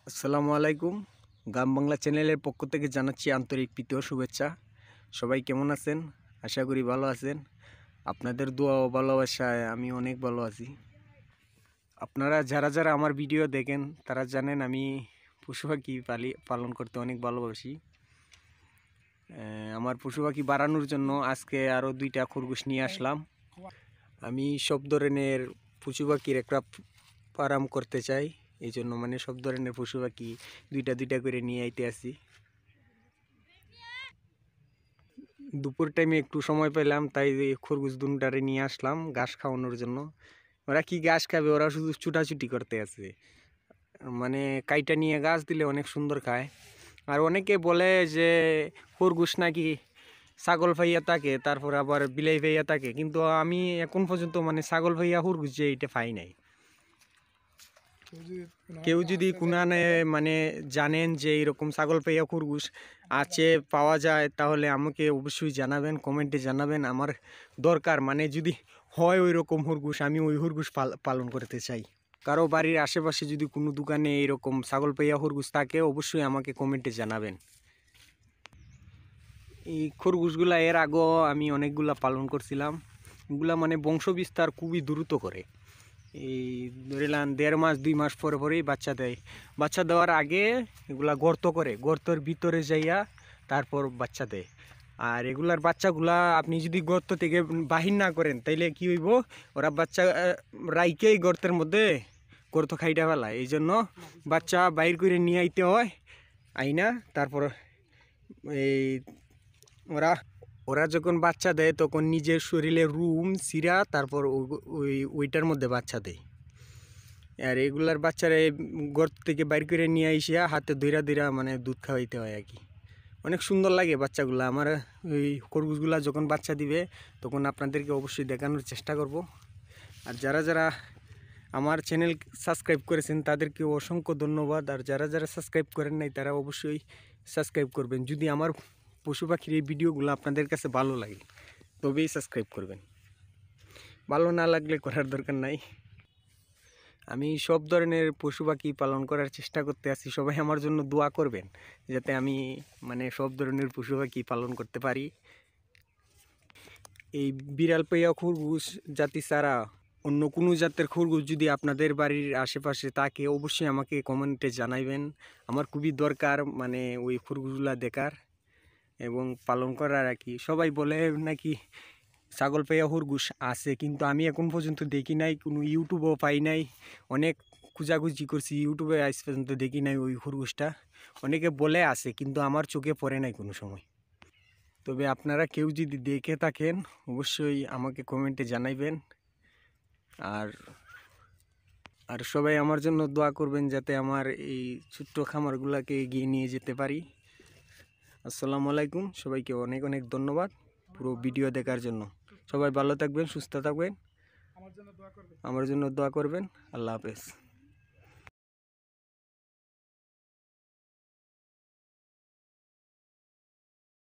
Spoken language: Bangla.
আসসালামু আলাইকুম। গ্রাম বাংলা চ্যানেলের পক্ষ থেকে জানাচ্ছি আন্তরিক প্রীতি ও শুভেচ্ছা। সবাই কেমন আছেন? আশা করি ভালো আছেন। আপনাদের দোয়া ও ভালোবাসায় আমি অনেক ভালো আছি। আপনারা যারা যারা আমার ভিডিও দেখেন তারা জানেন আমি পশু পাখি পালন করতে অনেক ভালোবাসি। আমার পশু পাখি বাড়ানোর জন্য আজকে আরও 2টা খরগোশ নিয়ে আসলাম। আমি সব ধরনের পশু পাখির একটা ফার্ম করতে চাই, এই জন্য মানে সব ধরনের পশু পাখি দুইটা দুইটা করে নিয়ে আইতে আসি। দুপুর টাইমে একটু সময় পেলাম, তাই খরগোশ দুটারে নিয়ে আসলাম ঘাস খাওয়ানোর জন্য। ওরা কি ঘাস খাবে, ওরা শুধু ছুটাছুটি করতে আছে। মানে কাইটা নিয়ে ঘাস দিলে অনেক সুন্দর খায়। আর অনেকে বলে যে খরগোশ নাকি ছাগল ফাইয়া থাকে, তারপর আবার বিলাই ফাইয়া থাকে, কিন্তু আমি এখন পর্যন্ত মানে ছাগল ফাইয়া খরগোশ যে এটা পাই নাই। কেউ যদি কোনানে মানে জানেন যে এরকম ছাগল পাইয়া খরগোশ আছে, পাওয়া যায়, তাহলে আমাকে অবশ্যই জানাবেন, কমেন্টে জানাবেন। আমার দরকার, মানে যদি হয় ওই রকম খরগোশ, আমি ওই খরগোশ পালন করতে চাই। কারো বাড়ির আশেপাশে যদি কোনো দোকানে এরকম ছাগল পাইয়া খরগোশ থাকে, অবশ্যই আমাকে কমেন্টে জানাবেন। এই খরগোশগুলা এর আগেও আমি অনেকগুলা পালন করছিলাম। এগুলা মানে বংশ বিস্তার খুবই দ্রুত করে। এই ধরিলাম 1.5 মাস 2 মাস পরে পরেই বাচ্চা দেয়। বাচ্চা দেওয়ার আগে এগুলা গর্ত করে, গর্তের ভিতরে যাইয়া তারপর বাচ্চা দেয়। আর এগুলার বাচ্চাগুলা আপনি যদি গর্ত থেকে বাহির না করেন, তাইলে কি হইব, ওরা বাচ্চা রাইকেই গর্তের মধ্যে গর্ত খাইটা ফেলায়। এই জন্য বাচ্চা বাইর করে নিয়ে আইতে হয়, আইনা তারপর এই ওরা ওরা যখন বাচ্চা দেয় তখন নিজের শরীরে রুম সিরা তারপর ওইটার মধ্যে বাচ্চা দেয়। আর এগুলার বাচ্চারা গর্ত থেকে বাইর করে নিয়ে আইসিয়া হাতে ধইরা ধইরা মানে দুধ খাওয়াইতে হয় আর কি। অনেক সুন্দর লাগে বাচ্চাগুলো। আমার ওই খরগোশগুলা যখন বাচ্চা দিবে তখন আপনাদেরকে অবশ্যই দেখানোর চেষ্টা করব। আর যারা যারা আমার চ্যানেল সাবস্ক্রাইব করেছেন তাদেরকে অসংখ্য ধন্যবাদ। আর যারা যারা সাবস্ক্রাইব করেন নাই তারা অবশ্যই সাবস্ক্রাইব করবেন। যদি আমার পশু পাখির এই ভিডিওগুলো আপনাদের কাছে ভালো লাগে তবেই সাবস্ক্রাইব করবেন, ভালো না লাগলে করার দরকার নাই। আমি সব ধরনের পশু পাখি পালন করার চেষ্টা করতে আছি। সবাই আমার জন্য দোয়া করবেন যাতে আমি মানে সব ধরনের পশু পাখি পালন করতে পারি। এই বিড়াল পাইয়া খরগোশ জাতি ছাড়া অন্য কোনো জাতের খরগোশ যদি আপনাদের বাড়ির আশেপাশে থাকে, অবশ্যই আমাকে কমেন্টে জানাইবেন। আমার খুবই দরকার মানে ওই খরগোশগুলা দেখার এবং পালন করার আর কি। সবাই বলে নাকি ছাগল পাইয়া খরগোশ আছে, কিন্তু আমি এখন পর্যন্ত দেখি নাই, কোনো ইউটিউবও পাই নাই। অনেক খুঁজাখুঁজি করছি, ইউটিউবে আজ পর্যন্ত দেখি নাই ওই খরগোশটা। অনেকে বলে আছে, কিন্তু আমার চোখে পড়ে নাই কোনো সময়। তবে আপনারা কেউ যদি দেখে থাকেন অবশ্যই আমাকে কমেন্টে জানাইবেন। আর আর সবাই আমার জন্য দোয়া করবেন যাতে আমার এই ছোট্ট খামারগুলোকে এগিয়ে নিয়ে যেতে পারি। আসসালামু আলাইকুম, সবাইকে অনেক অনেক ধন্যবাদ পুরো ভিডিও দেখার জন্য। সবাই ভালো থাকবেন, সুস্থ থাকবেন, আমার জন্য দোয়া করবেন। আল্লাহ হাফেজ।